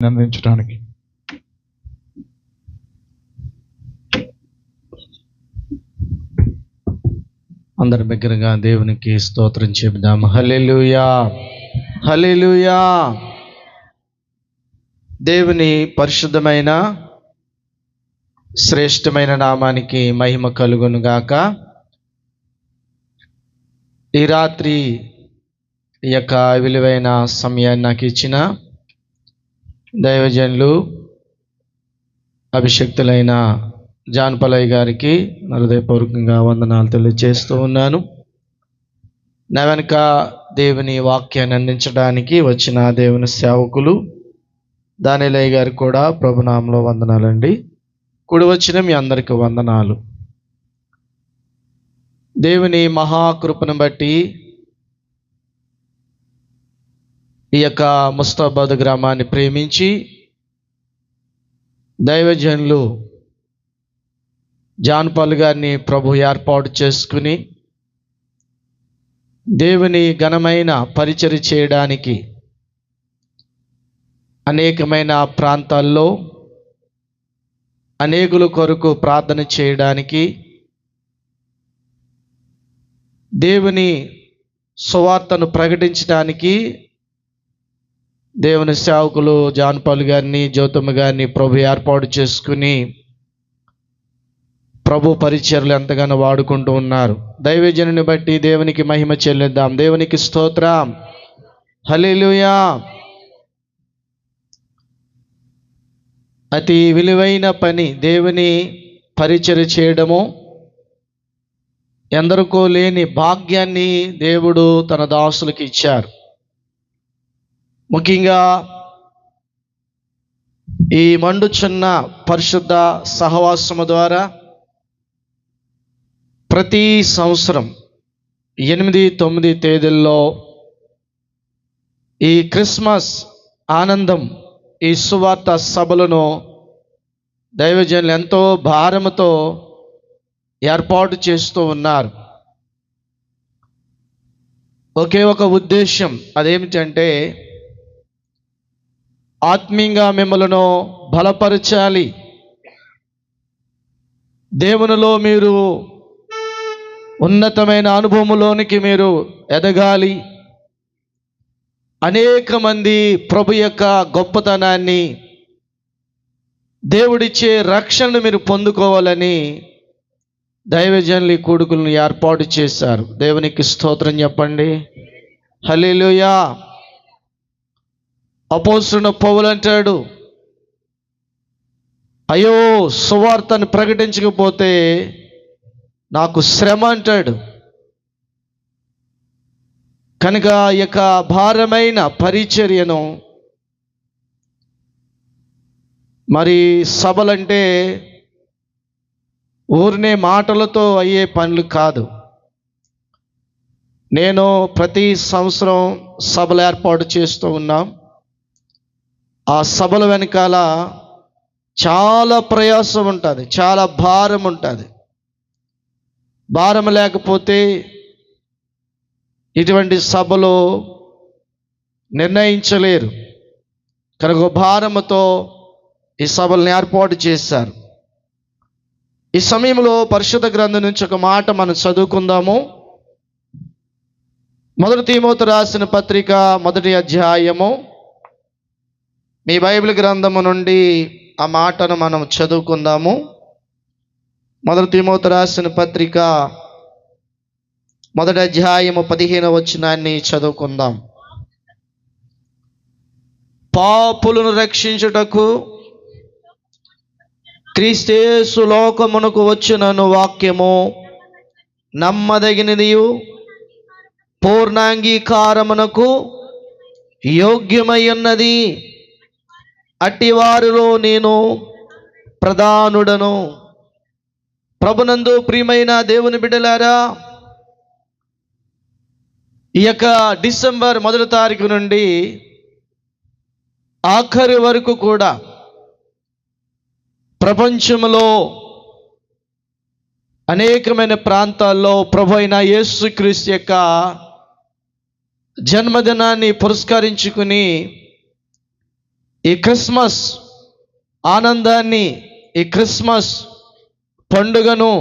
అందించడానికి అందరి దగ్గరగా దేవునికి స్తోత్రం చెబుదాం. హల్లెలూయా, హల్లెలూయా. దేవుని పరిశుద్ధమైన శ్రేష్టమైన నామానికి మహిమ కలుగును గాక. ఈ రాత్రి ఈ యొక్క విలువైన సమయాన్ని నాకు ఇచ్చిన దైవజనులు అభిషక్తులైన జాన్పలయ్య గారికి హృదయపూర్వకంగా వందనాలు తెలియజేస్తూ ఉన్నాను. నా వెనుక దేవుని వాక్యాన్ని అందించడానికి వచ్చిన దేవుని సేవకులు దానిలయ్య గారికి కూడా ప్రభునామంలో వందనాలండి. కూడి వచ్చిన మీ అందరికీ వందనాలు. దేవుని మహాకృపను బట్టి ఈ యొక్క ముస్తాబాద్ గ్రామాన్ని ప్రేమించి దైవజనులు జాన్పాల్ గారిని ప్రభు ఏర్పాటు చేసుకుని దేవుని ఘనమైన పరిచర్య చేయడానికి అనేకమైన ప్రాంతాల్లో అనేకుల కొరకు ప్రార్థన చేయడానికి దేవుని సువార్తను ప్రకటించడానికి దేవుని సేవకులు జాన్పాల్ గారిని జ్యోతమ్మ గారిని ప్రభు ఏర్పాటు చేసుకుని ప్రభు పరిచర్యలు ఎంతగానో వాడుకుంటూ ఉన్నారు. దైవజనుని బట్టి దేవునికి మహిమ చెల్లిద్దాం. దేవునికి స్తోత్రం. హల్లెలూయా. అతి విలువైన పని దేవుని పరిచర్య చేయడము. ఎందరికో లేని భాగ్యాన్ని దేవుడు తన దాసులకు ఇచ్చారు. ముఖ్యంగా ఈ మండుచున్న పరిశుద్ధ సహవాసము ద్వారా ప్రతి సంవత్సరం 8-9 తేదీల్లో ఈ క్రిస్మస్ ఆనందం ఈ సువార్త సభలను దైవజనులు ఎంతో భారముతో ఏర్పాటు చేస్తూ ఉన్నారు. ఒకే ఒక ఉద్దేశం, అదేమిటంటే ఆత్మీయంగా మిమ్మలను బలపరచాలి, దేవునిలో మీరు ఉన్నతమైన అనుభవంలోనికి మీరు ఎదగాలి, అనేక మంది ప్రభు యొక్క గొప్పతనాన్ని దేవుడిచ్చే రక్షణను మీరు పొందుకోవాలని దైవజనులు కొడుకులను ఏర్పాటు చేశారు. దేవునికి స్తోత్రం చెప్పండి. హల్లెలూయా. అపోస్తలుడైన పౌలు అంటాడు, అయ్యో సువార్తను ప్రకటించకపోతే నాకు శ్రమ అంటాడు. కనుక ఈ యొక్క భారమైన పరిచర్యను, మరి సభలంటే ఊరినే మాటలతో అయ్యే పనులు కాదు. నేను ప్రతి సంవత్సరం సభలు ఏర్పాటు చేస్తూ ఉన్నాం. ఆ సభల వెనకాల చాలా ప్రయాసం ఉంటుంది, చాలా భారం ఉంటుంది. భారం లేకపోతే ఇటువంటి సభలు నిర్ణయించలేరు. కనుక భారముతో ఈ సభలను ఏర్పాటు చేశారు. ఈ సమయంలో పరిశుద్ధ గ్రంథం నుంచి ఒక మాట మనం చదువుకుందాము. 1 తిమోతి రాసిన పత్రిక 1వ అధ్యాయము. మీ బైబిల్ గ్రంథము నుండి ఆ మాటను మనం చదువుకుందాము. 1 తిమోతి రాసిన పత్రిక 1వ అధ్యాయము 15వ వచనాన్ని చదువుకుందాం. పాపులను రక్షించుటకు క్రీస్తు లోకమునకు వచ్చినను వాక్యము నమ్మదగినదియు పూర్ణాంగీకారమునకు యోగ్యమై ఉన్నది. అట్టి వారిలో నేను ప్రధానుడను. ప్రభునందు ప్రియమైన దేవుని బిడ్డలారా, ఈ యొక్క డిసెంబర్ 1వ తారీఖు నుండి ఆఖరి వరకు కూడా ప్రపంచంలో అనేకమైన ప్రాంతాల్లో ప్రభు అయిన యేసుక్రీస్తు యొక్క జన్మదినాన్ని పురస్కరించుకుని ఈ క్రిస్మస్ ఆనందాన్ని, ఈ క్రిస్మస్ పండుగను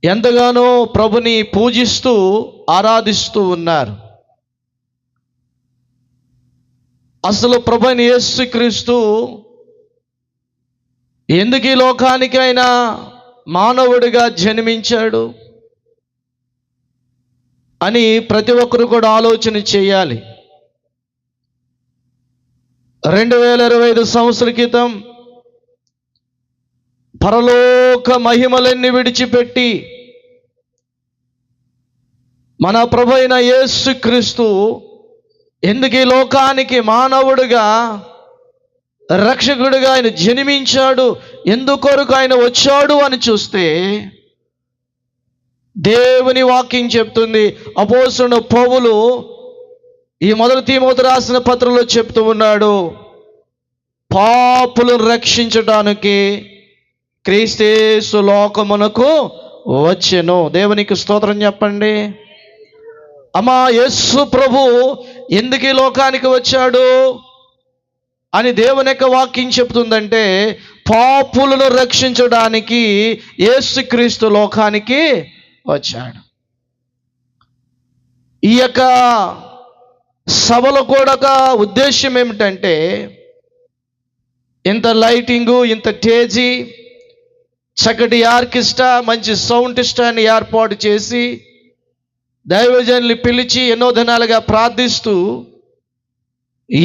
ఎంతగానో ప్రభుని పూజిస్తూ ఆరాధిస్తూ ఉన్నారు. అసలు ప్రభుని యేసుక్రీస్తు ఎందుకు ఈ లోకానికి ఆయన మానవుడిగా జన్మించాడు అని ప్రతి ఒక్కరు కూడా ఆలోచన చేయాలి. 2025 సంవత్సరాల క్రితం పరలోక మహిమలన్నీ విడిచిపెట్టి మన ప్రభు అయిన యేసుక్రీస్తు ఎందుకు ఈ లోకానికి మానవుడిగా, రక్షకుడిగా ఆయన జన్మించాడు, ఎందుకొరకు ఆయన వచ్చాడు అని చూస్తే దేవుని వాక్యం చెప్తుంది. అపోస్తలుడైన పౌలు ఈ మొదటి తిమోతి రాసిన పత్రంలో చెప్తూ ఉన్నాడు, పాపులను రక్షించడానికి క్రీస్తు లోకమునకు వచ్చెను. దేవునికి స్తోత్రం చెప్పండి. అమ్మా, యేసు ప్రభు ఎందుకు ఈ లోకానికి వచ్చాడు అని దేవుని యొక్క వాక్యం చెప్తుందంటే, పాపులను రక్షించడానికి యేసుక్రీస్తు లోకానికి వచ్చాడు. ఈ యొక్క సభలో కూడా ఒక ఉద్దేశం ఏమిటంటే, ఇంత లైటింగు, ఇంత టేజీ, చక్కటి ఆర్కెస్ట్రా, మంచి సౌండ్ సిస్టాన్ని ఏర్పాటు చేసి దైవజనులు పిలిచి ఎన్నో దినాలుగా ప్రార్థిస్తూ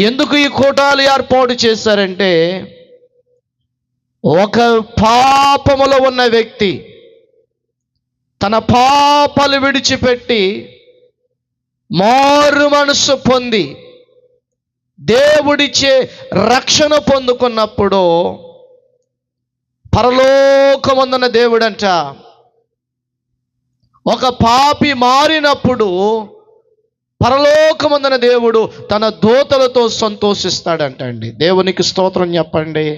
ఎందుకు ఈ కూటాలు ఏర్పాటు చేశారంటే, ఒక పాపములో ఉన్న వ్యక్తి తన పాపాలు విడిచిపెట్టి మారు మనసు పొంది దేవుడిచ్చే రక్షణ పొందుకున్నప్పుడు పరలోకమందున్న దేవుడంట ఒక పాపి మారినప్పుడు పరలోకమందున దేవుడు తన దూతలతో సంతోషిస్తాడంట అండి. దేవునికి స్తోత్రం చెప్పండి.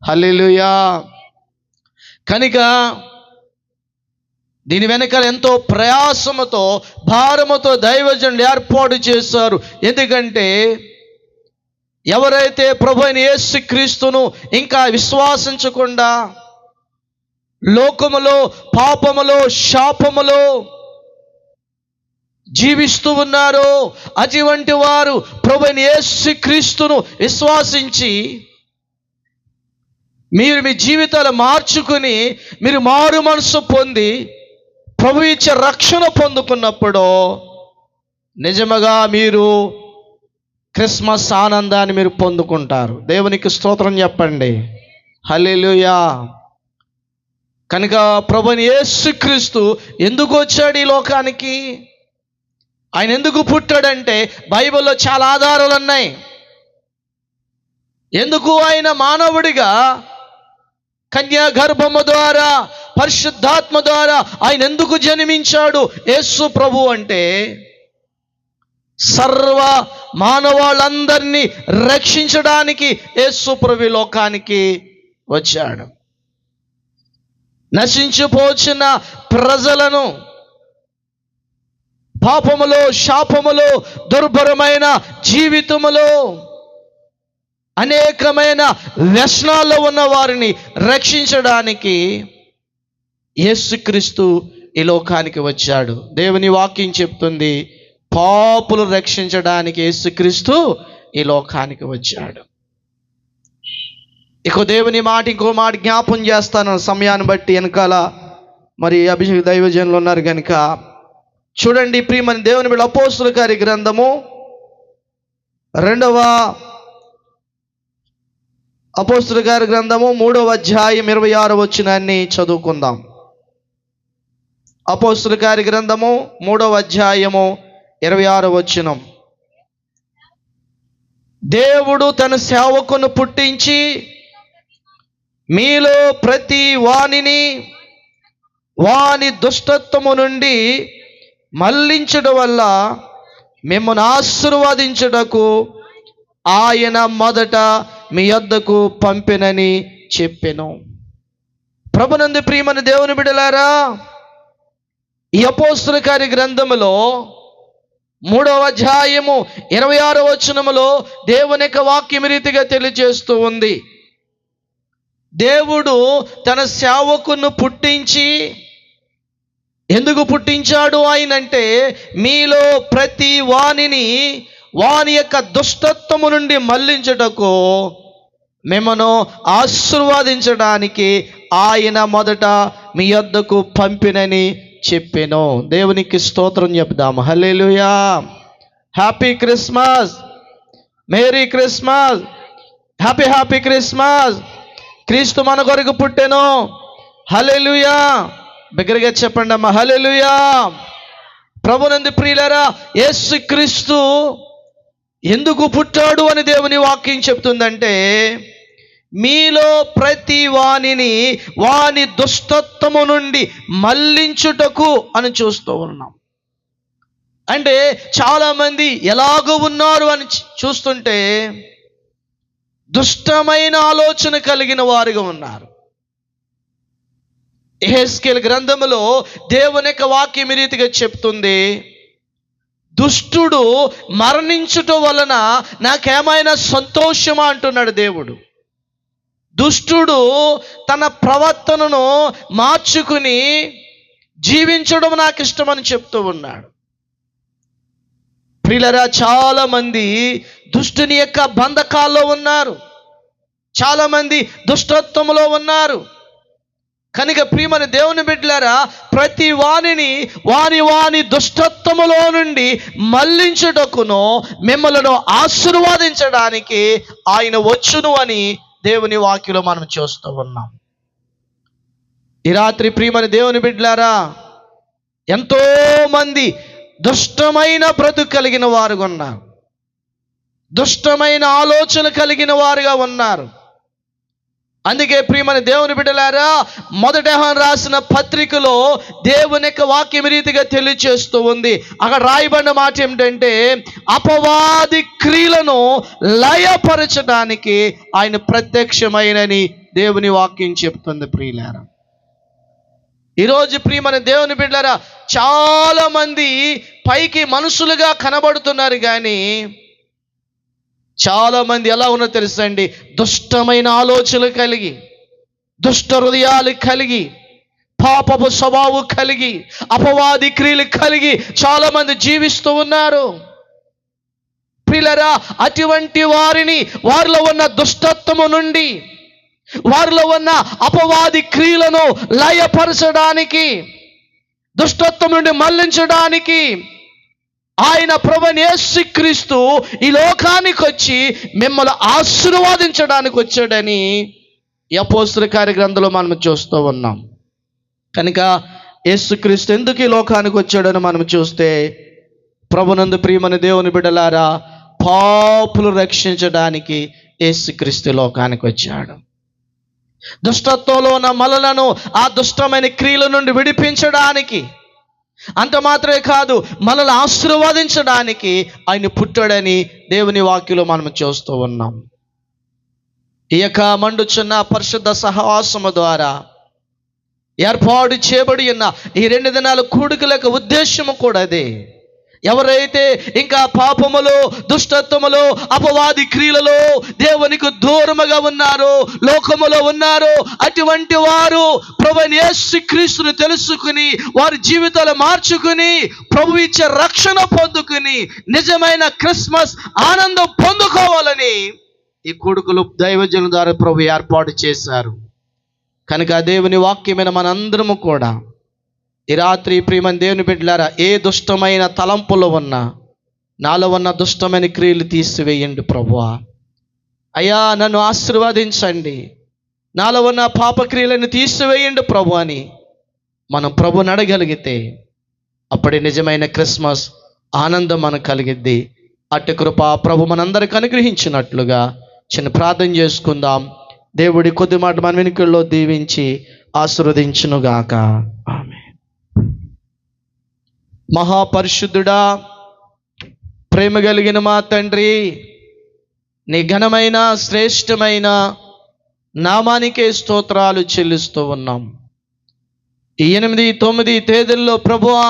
హల్లెలూయా. కనుక దీని వెనకాల ఎంతో ప్రయాసముతో, భారముతో దైవజనులు ఏర్పాటు చేశారు. ఎందుకంటే ఎవరైతే ప్రభు అయిన యేసుక్రీస్తును ఇంకా విశ్వాసించకుండా లోకములో, పాపములో, శాపములో జీవిస్తూ ఉన్నారో అటువంటి వారు ప్రభు అయిన యేసుక్రీస్తును విశ్వాసించి మీరు మీ జీవితాలు మార్చుకుని మీరు మారు మనసు పొంది ప్రభు ఇచ్చే రక్షణ పొందుకున్నప్పుడు నిజముగా మీరు క్రిస్మస్ ఆనందాన్ని మీరు పొందుకుంటారు. దేవునికి స్తోత్రం చెప్పండి. హల్లెలూయా. కనుక ప్రభువైన యేసుక్రీస్తు ఎందుకు వచ్చాడు ఈ లోకానికి, ఆయన ఎందుకు పుట్టాడంటే బైబిల్లో చాలా ఆధారాలు ఉన్నాయి. ఎందుకు ఆయన మానవుడిగా కన్యా గర్భము ద్వారా పరిశుద్ధాత్మ ద్వారా ఆయన ఎందుకు జన్మించాడు యేసు ప్రభు అంటే, సర్వ మానవాళ్ళందరినీ రక్షించడానికి యేసు ప్రభు లోకానికి వచ్చాడు. నశించిపోచిన ప్రజలను పాపములో, శాపములో, దుర్భరమైన జీవితములో, అనేకమైన వ్యసనాల్లో ఉన్న వారిని రక్షించడానికి యేసుక్రీస్తు ఈ లోకానికి వచ్చాడు. దేవుని వాక్యం చెప్తుంది, పాపులు రక్షించడానికి యేసుక్రీస్తు ఈ లోకానికి వచ్చాడు. ఇంకో దేవుని మాట, ఇంకో మాట జ్ఞాపం చేస్తాను సమయాన్ని బట్టి. వెనకాల మరి అభిషేక దైవజనులు ఉన్నారు కనుక చూడండి. ప్రియమైన దేవుని బిడ్డ, అపోస్తలుల కార్య గ్రంథము 2వ అపోస్తలుల కార్య గ్రంథము 3వ అధ్యాయం 26వ వచనాన్ని చదువుకుందాం. అపోస్తలుల కార్య గ్రంథము 3వ అధ్యాయము 26వ వచనం. దేవుడు తన సేవకును పుట్టించి మీలో ప్రతి వానిని వాని దుష్టత్వము నుండి మళ్లించడం వల్ల మిమ్మల్ని ఆశీర్వదించుటకు ఆయన మొదట మీ యొద్దకు పంపెనని చెప్పెను. ప్రభునందు ప్రియమైన దేవుని బిడ్డలారా, ఈ అపోస్తలుల కార్య గ్రంథములో 3వ అధ్యాయము 26వ వచనములో దేవుని యొక్క వాక్యం ఈ రీతిగా తెలియజేస్తూ ఉంది. దేవుడు తన సేవకును పుట్టించి, ఎందుకు పుట్టించాడు ఆయనంటే, మీలో ప్రతి వానిని వాని యొక్క దుష్టత్వము నుండి మళ్లించుటకు, మిమ్మను ఆశీర్వదించడానికి ఆయన మొదట మీ యొద్దకు పంపినని చెప్పెను. దేవునికి స్తోత్రం చెప్దాము. హల్లెలూయా. Happy Christmas, merry Christmas, happy Christmas. క్రీస్తు మన కొరకు పుట్టెను. హల్లెలూయా. బిగ్గరగా చెప్పండి అమ్మా, హల్లెలూయా. ప్రభునందు ప్రియులారా, యేసు క్రీస్తు ఎందుకు పుట్టాడు అని దేవుని వాక్యం చెప్తుందంటే, మీలో ప్రతి వానిని వాని దుష్టత్వము నుండి మళ్లించుటకు అని చూస్తూ ఉన్నాం. అంటే చాలామంది ఎలాగో ఉన్నారు అని చూస్తుంటే దుష్టమైన ఆలోచన కలిగిన వారుగా ఉన్నారు. యెహెజ్కేలు గ్రంథములో దేవుని యొక్క వాక్యం ఈ రీతిగా చెప్తుంది, దుష్టుడు మరణించుట వలన నాకేమైనా సంతోషమా అంటున్నాడు దేవుడు. దుష్టుడు తన ప్రవర్తనను మార్చుకుని జీవించడం నాకు ఇష్టమని చెప్తూ ఉన్నాడు. ప్రియులారా, చాలామంది దుష్టుని యొక్క బంధకాల్లో ఉన్నారు, చాలామంది దుష్టత్వములో ఉన్నారు. కనుక ప్రియమైన దేవుని బిడ్డలారా, ప్రతి వానిని వాని దుష్టత్వములో నుండి మళ్లించుటకును మిమ్మలను ఆశీర్వదించడానికి ఆయన వచ్చును అని దేవుని వాక్యలో మనం చూస్తూ ఉన్నాం. ఈ రాత్రి ప్రియమైన దేవుని బిడ్డలారా, ఎంతో మంది దుష్టమైన బ్రతుకు కలిగిన వారుగా ఉన్నారు, దుష్టమైన ఆలోచన కలిగిన వారుగా ఉన్నారు. అందుకే ప్రియమైన దేవుని బిడ్డలారా, మొదటి యోహాను రాసిన పత్రికలో దేవుని యొక్క వాక్యం రీతిగా తెలియచేస్తూ ఉంది. అక్కడ రాయబడిన మాట ఏమిటంటే, అపవాది క్రియలను లయపరచడానికి ఆయన ప్రత్యక్షమైనని దేవుని వాక్యం చెప్తుంది. ప్రియులారా, ఈరోజు ప్రియమైన దేవుని బిడ్డలారా, చాలా మంది పైకి మనుషులుగా కనబడుతున్నారు, కానీ చాలా మంది ఎలా ఉన్నారో తెలుసండి, దుష్టమైన ఆలోచనలు కలిగి, దుష్ట హృదయాలు కలిగి, పాపపు స్వభావం కలిగి, అపవాది క్రియలు కలిగి చాలా మంది జీవిస్తూ ఉన్నారు. ప్రియులారా, అటువంటి వారిని, వారిలో ఉన్న దుష్టత్వము నుండి, వారిలో ఉన్న అపవాది క్రియలను లయపరచడానికి, దుష్టత్వం నుండి మళ్లించడానికి ఆయన ప్రభువైన యేసుక్రీస్తు ఈ లోకానికి వచ్చి మిమ్మల్ని ఆశీర్వదించడానికి వచ్చాడని ఈ అపోస్తల కార్య గ్రంథంలో మనం చూస్తూ ఉన్నాం. కనుక యేసుక్రీస్తు ఎందుకు ఈ లోకానికి వచ్చాడని మనం చూస్తే, ప్రభునందు ప్రియమైన దేవుని బిడ్డలారా, పాపులు రక్షించడానికి యేసుక్రీస్తు లోకానికి వచ్చాడు. దుష్టత్వంలో ఉన్న మనలను ఆ దుష్టమైన క్రియల నుండి విడిపించడానికి, అంత మాత్రమే కాదు, మనల్ని ఆశీర్వదించడానికి ఆయన పుట్టాడని దేవుని వాక్యలో మనం చూస్తూ ఉన్నాం. ఈ యొక్క మండుచున్న పరిశుద్ధ సహవాసము ద్వారా ఏర్పాటు చేయబడి ఉన్న ఈ 2 దినాల కూడికల యొక్క ఉద్దేశము కూడా అదే. ఎవరైతే ఇంకా పాపములో, దుష్టత్వములో, అపవాది క్రియలలో దేవునికి దూరముగా ఉన్నారో, లోకములో ఉన్నారో, అటువంటి వారు ప్రభువైన యేసుక్రీస్తును తెలుసుకుని వారి జీవితాలు మార్చుకుని ప్రభు ఇచ్చే రక్షణ పొందుకుని నిజమైన క్రిస్మస్ ఆనందం పొందుకోవాలని ఈ కొడుకులు దైవజనుల ద్వారా ప్రభు ఏర్పాటు చేశారు. కనుక దేవుని వాక్యమైన మనందరము కూడా ఈ రాత్రి ప్రియమైన దేవుని బిడ్డలారా, ఏ దుష్టమైన తలంపులో ఉన్నా, నాలో ఉన్న దుష్టమైన క్రియలు తీసివేయండి ప్రభువా. అయ్యా, నన్ను ఆశీర్వదించండి, నాలో ఉన్న పాపక్రియలను తీసివేయండి ప్రభు అని మనం ప్రభుని అడగలిగితే అప్పుడే నిజమైన క్రిస్మస్ ఆనందం మనకు కలిగిద్ది. అట్టి కృప ప్రభు మనందరికి అనుగ్రహించినట్లుగా చిన్న ప్రార్థన చేసుకుందాం. దేవుడి కొద్ది మాట మన వెనుకల్లో దీవించి ఆశీర్వదించునుగాక. ఆమేన్. మహాపరిశుద్ధుడా, ప్రేమ కలిగిన మా తండ్రి, నీ ఘనమైన శ్రేష్టమైన నామానికే స్తోత్రాలు చెల్లిస్తూ ఉన్నాం. ఈ 8, 9 తేదీల్లో ప్రభువా,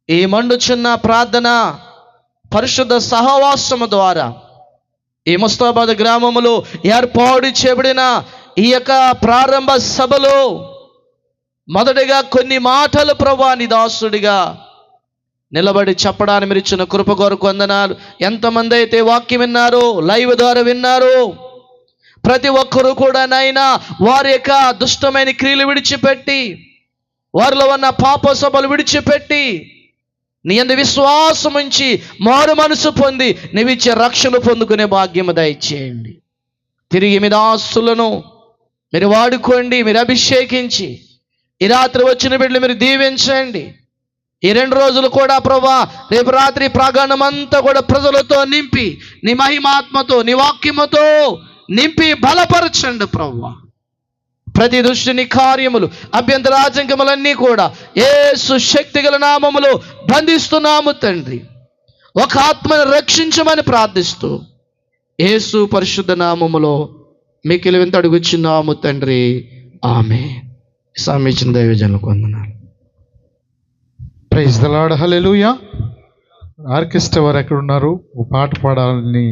ఈ మండుచున్న ప్రార్థన పరిశుద్ధ సహవాసము ద్వారా ఈ ముస్తాబాద్ గ్రామములో ఏర్పాటు చేయబడిన ఈ యొక్క ప్రారంభ సభలో మొదటిగా కొన్ని మాటలు ప్రభువా నీ దాసుడిగా నిలబడి చెప్పడానికి మీరు ఇచ్చిన కృప కొరకు వందనాలు. ఎంతమంది అయితే వాక్యం విన్నారో, లైవ్ ద్వారా విన్నారో, ప్రతి ఒక్కరూ కూడా నాయనా వారి యొక్క దుష్టమైన క్రియలు విడిచిపెట్టి, వారిలో ఉన్న పాప సభలు విడిచిపెట్టి నీ యందు విశ్వాసం ఉంచి మారు మనసు పొంది నీవిచ్చే రక్షణ పొందుకునే భాగ్యము దయచేయండి. తిరిగి మీ దాసులను మీరు వాడుకోండి, మీరు అభిషేకించి ఈ రాత్రి వచ్చిన బిడ్డలు మీరు దీవించండి. ఈ 2 రోజులు కూడా ప్రభువా రేపు రాత్రి ప్రాంగణమంతా కూడా ప్రజలతో నింపి నీ మహిమాత్మతో నీ వాక్యముతో నింపి బలపరచండి ప్రభువా. ప్రతి దుష్టుని కార్యములు అభ్యంతరాజంకములన్నీ కూడా యేసు శక్తిగల నామములో బంధిస్తున్నాము తండ్రి. ఒక ఆత్మను రక్షించమని ప్రార్థిస్తూ యేసు పరిశుద్ధ నామములో మిక్కిలి వింత అడుగుచున్నాము తండ్రి. ఆమేన్. సామిచ్చిన దైవజనులకు వందనాలు. Praise the lord. Hallelujah. Orchestra వారు ఎక్కడ ఉన్నారు? ఒక పాట పాడాలని